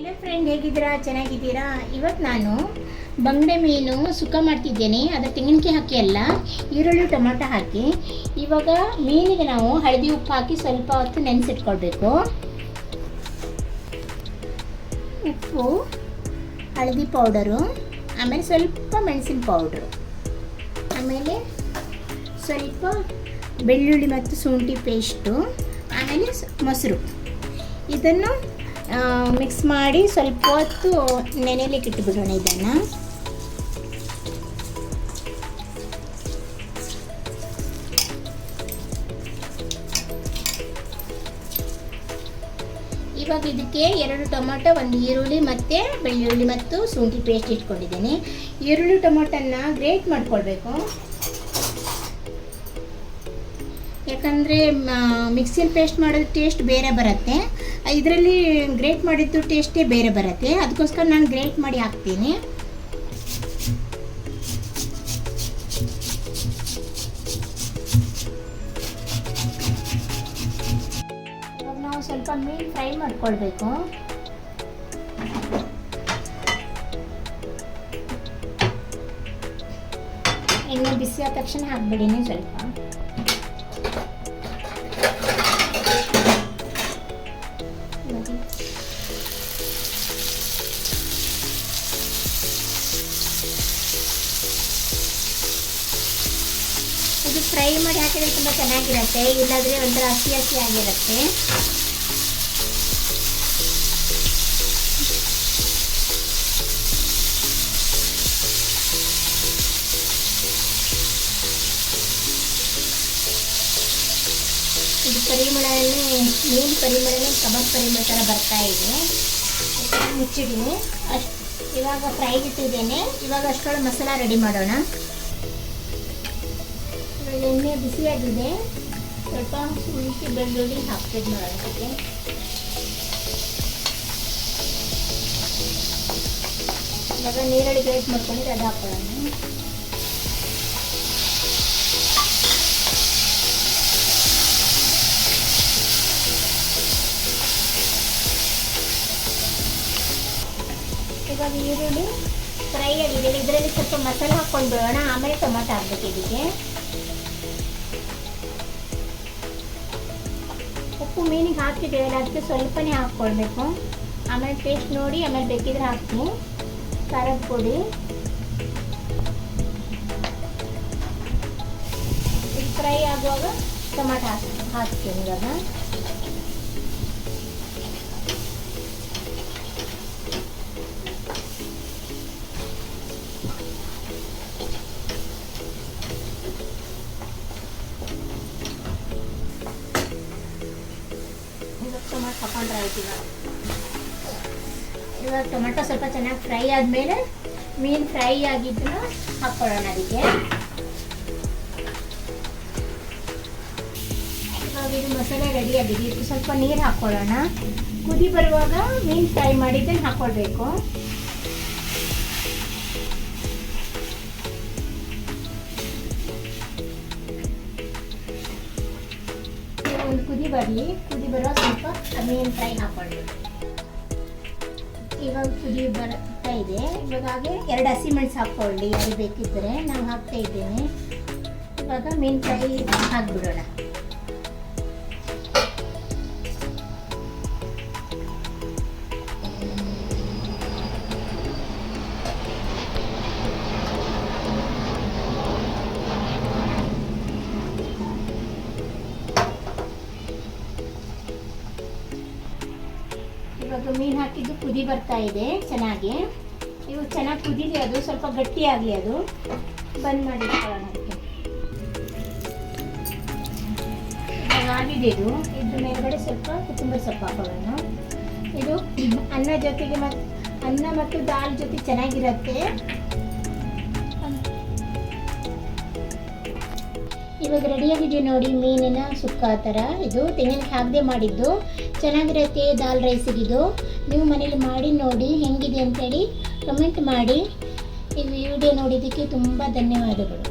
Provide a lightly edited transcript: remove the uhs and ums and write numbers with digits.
Hello friend, ಹೇಗಿದ್ದೀರಾ? ಚೆನ್ನಾಗಿದ್ದೀರಾ? ಇವತ್ತು ನಾನು ಬಂಗಡೆ ಮೀನು ಸುಕ್ಕ ಮಾಡ್ತಿದ್ದೇನೆ. ಅದರ ತೆಂಗಿನಕಾಯಿ ಹಾಕಿ ಅಲ್ಲ, ಈರುಳ್ಳಿ ಟೊಮೊಟೊ ಹಾಕಿ. ಇವಾಗ ಮೀನಿಗೆ ನಾವು ಹಳದಿ ಉಪ್ಪು ಹಾಕಿ ಸ್ವಲ್ಪ ಹೊತ್ತು ನೆನೆಸಿಟ್ಕೊಳ್ಬೇಕು. ಉಪ್ಪು, ಹಳದಿ ಪೌಡರು, ಆಮೇಲೆ ಸ್ವಲ್ಪ ಮೆಣಸಿನ ಪೌಡ್ರು, ಆಮೇಲೆ ಸ್ವಲ್ಪ ಬೆಳ್ಳುಳ್ಳಿ ಮತ್ತು ಶುಂಠಿ ಪೇಸ್ಟು, ಆಮೇಲೆ ಮೊಸರು. ಇದನ್ನು ಮಿಕ್ಸ್ ಮಾಡಿ ಸ್ವಲ್ಪ ಹೊತ್ತು ನೆನೆಯಲಿಕ್ಕೆ ಇಟ್ಟುಬಿಡೋಣ. ಇದನ್ನು ಇವಾಗ ಇದಕ್ಕೆ 2 ಟೊಮೊಟೊ, 1 ಈರುಳ್ಳಿ ಮತ್ತು ಬೆಳ್ಳುಳ್ಳಿ ಮತ್ತು ಶುಂಠಿ ಪೇಸ್ಟ್ ಇಟ್ಕೊಂಡಿದ್ದೇನೆ. ಈರುಳ್ಳಿ ಟೊಮೊಟೊನ ಗ್ರೇಟ್ ಮಾಡ್ಕೊಳ್ಬೇಕು, ಯಾಕಂದರೆ ಮಿಕ್ಸಿಯಲ್ಲಿ ಪೇಸ್ಟ್ ಮಾಡೋದು ಟೇಸ್ಟ್ ಬೇರೆ ಬರುತ್ತೆ. ಇದರಲ್ಲಿ ಗ್ರೇಟ್ ಮಾಡಿದ್ದು ಟೇಸ್ಟೇ ಬೇರೆ ಬರುತ್ತೆ. ಅದಕ್ಕೋಸ್ಕರ ನಾನು ಗ್ರೇಟ್ ಮಾಡಿ ಹಾಕ್ತೀನಿ. ಇವಾಗ ನಾವು ಸ್ವಲ್ಪ ಮೀನು ಫ್ರೈ ಮಾಡ್ಕೊಳ್ಬೇಕು. ಎಣ್ಣೆ ಬಿಸಿ ಆದ ತಕ್ಷಣ ಹಾಕ್ಬಿಡಿನಿ ಸ್ವಲ್ಪ. ಇದು ಫ್ರೈ ಮಾಡಿ ಹಾಕಿದ್ರೆ ತುಂಬ ಚೆನ್ನಾಗಿರುತ್ತೆ, ಇಲ್ಲಾಂದರೆ ಒಂಥರ ಹಸಿ ಹಸಿ ಆಗಿರುತ್ತೆ. ಇದು ಪರಿಮಳನೇ, ಮೀನು ಪರಿಮಳನೇ ಕಬಾಬ್ ಪರಿಮಳ ಥರ ಬರ್ತಾ ಇದೆ. ಮುಚ್ಚಿದ್ದೀನಿ. ಇವಾಗ ಫ್ರೈಗೆ ಇಟ್ಟಿದ್ದೇನೆ. ಇವಾಗ ಅಷ್ಟೊಳಗೆ ಮಸಾಲ ರೆಡಿ ಮಾಡೋಣ. ಎಣ್ಣೆ ಬಿಸಿಯಾಗಿದೆ, ಸ್ವಲ್ಪ ಶುಂಠಿ ಬೆಳ್ಳುಳ್ಳಿ ಹಾಕ್ತಿದ್ದು ಮಾಡೋದಕ್ಕೆ. ಇವಾಗ ನೀರುಳ್ಳಿ ಗ್ರೇಟ್ ಮಾಡ್ಕೊಂಡಿದ್ದು ಅದು ಹಾಕೊಳ್ಳೋಣ. ಇವಾಗ ಈರುಳ್ಳಿ ಫ್ರೈ ಆಗಿದೆ. ಇದರಲ್ಲಿ ಸ್ವಲ್ಪ ಮಸಾಲೆ ಹಾಕ್ಕೊಂಡು ಬಿಡೋಣ, ಆಮೇಲೆ ಟೊಮೊಟೊ ಹಾಕ್ಬೇಕು. ಇದಕ್ಕೆ ಉಪ್ಪು ಮೀನಿಗೆ ಹಾಕಿದ್ದೇವೆ, ಅದಕ್ಕೆ ಸ್ವಲ್ಪನೇ ಹಾಕ್ಕೊಳ್ಬೇಕು. ಆಮೇಲೆ ಟೇಸ್ಟ್ ನೋಡಿ ಆಮೇಲೆ ಬೇಕಿದ್ರೆ ಹಾಕ್ತೀನಿ. ಖಾರದ ಪುಡಿ, ಇದು ಫ್ರೈ ಆಗುವಾಗ ಟೊಮೊಟೊ ಹಾಕ್ತೀನಿ. ಇವಾಗ ಟೊಮೊಟೊ ಹಾಕೊಂಡ್ರೆ ಆಯ್ತು. ಇವಾಗ ಟೊಮೊಟೊ ಸ್ವಲ್ಪ ಚೆನ್ನಾಗಿ ಫ್ರೈ ಆದಮೇಲೆ ಮೀನು ಫ್ರೈ ಆಗಿದ್ದನ್ನು ಹಾಕ್ಕೊಳ್ಳೋಣ ಅದಕ್ಕೆ. ಇವಾಗ ಇದು ಮಸಾಲೆ ರೆಡಿ ಆಗಿದೆ. ಇದು ಸ್ವಲ್ಪ ನೀರು ಹಾಕ್ಕೊಳ್ಳೋಣ. ಕುದಿ ಬರುವಾಗ ಮೀನು ಫ್ರೈ ಮಾಡಿದ್ದನ್ನು ಹಾಕ್ಕೊಳ್ಬೇಕು. ಒಂದು ಕುದಿ ಬರಲಿ, ಕುದಿ ಬರುವ ಸ್ವಲ್ಪ ಮೀನು ಫ್ರೈ ಹಾಕ್ಕೊಳ್ಬೇಕು. ಇವಾಗ ಕುದಿ ಬರ್ತಾ ಇದೆ. ಇವಾಗ ಹಾಗೆ 2 ಹಸಿಮೆಣಸು ಹಾಕ್ಕೊಳ್ಳಿ, ಅದು ಬೇಕಿದ್ದರೆ. ನಾನು ಹಾಕ್ತಾ ಇದ್ದೇನೆ. ಇವಾಗ ಮೀನು ಫ್ರೈ ಹಾಕ್ಬಿಡೋಣ. ಇವಾಗ ಮೀನು ಹಾಕಿದ್ದು ಕುದಿ ಬರ್ತಾ ಇದೆ ಚೆನ್ನಾಗಿ. ಇವಾಗ ಚೆನ್ನಾಗಿ ಕುದಿದೆ, ಅದು ಸ್ವಲ್ಪ ಗಟ್ಟಿಯಾಗಲಿ. ಅದು ಬಂದ್ ಮಾಡಿ ಇಟ್ಕೊಳ್ಳೋಣ. ಇವಾಗ ಆಗಿದೆ ಇದು. ಇದ್ರ ಮೇಲ್ಗಡೆ ಸ್ವಲ್ಪ ಕೊತ್ತಂಬರಿ ಸೊಪ್ಪು ಹಾಕೊಳ್ಳೋಣ. ಇದು ಅನ್ನ ಜೊತೆಗೆ ಅನ್ನ ಮತ್ತು ದಾಲ್ ಜೊತೆ ಚೆನ್ನಾಗಿರುತ್ತೆ. ಇವಾಗ ರೆಡಿಯಾಗಿದೆ ನೋಡಿ ಮೀನಿನ ಸುಕ್ಕ ಥರ. ಇದು ತೆಂಗಿನಕಾಯಿ ಹಾಕದೆ ಮಾಡಿದ್ದು, ಚೆನ್ನಾಗಿರುತ್ತೆ ದಾಲ್ ರೈಸಿಗಿದು. ನೀವು ಮನೇಲಿ ಮಾಡಿ ನೋಡಿ ಹೆಂಗಿದೆ ಅಂತೇಳಿ ಕಮೆಂಟ್ ಮಾಡಿ. ಈ ವಿಡಿಯೋ ನೋಡಿದ್ದಕ್ಕೆ ತುಂಬ ಧನ್ಯವಾದಗಳು.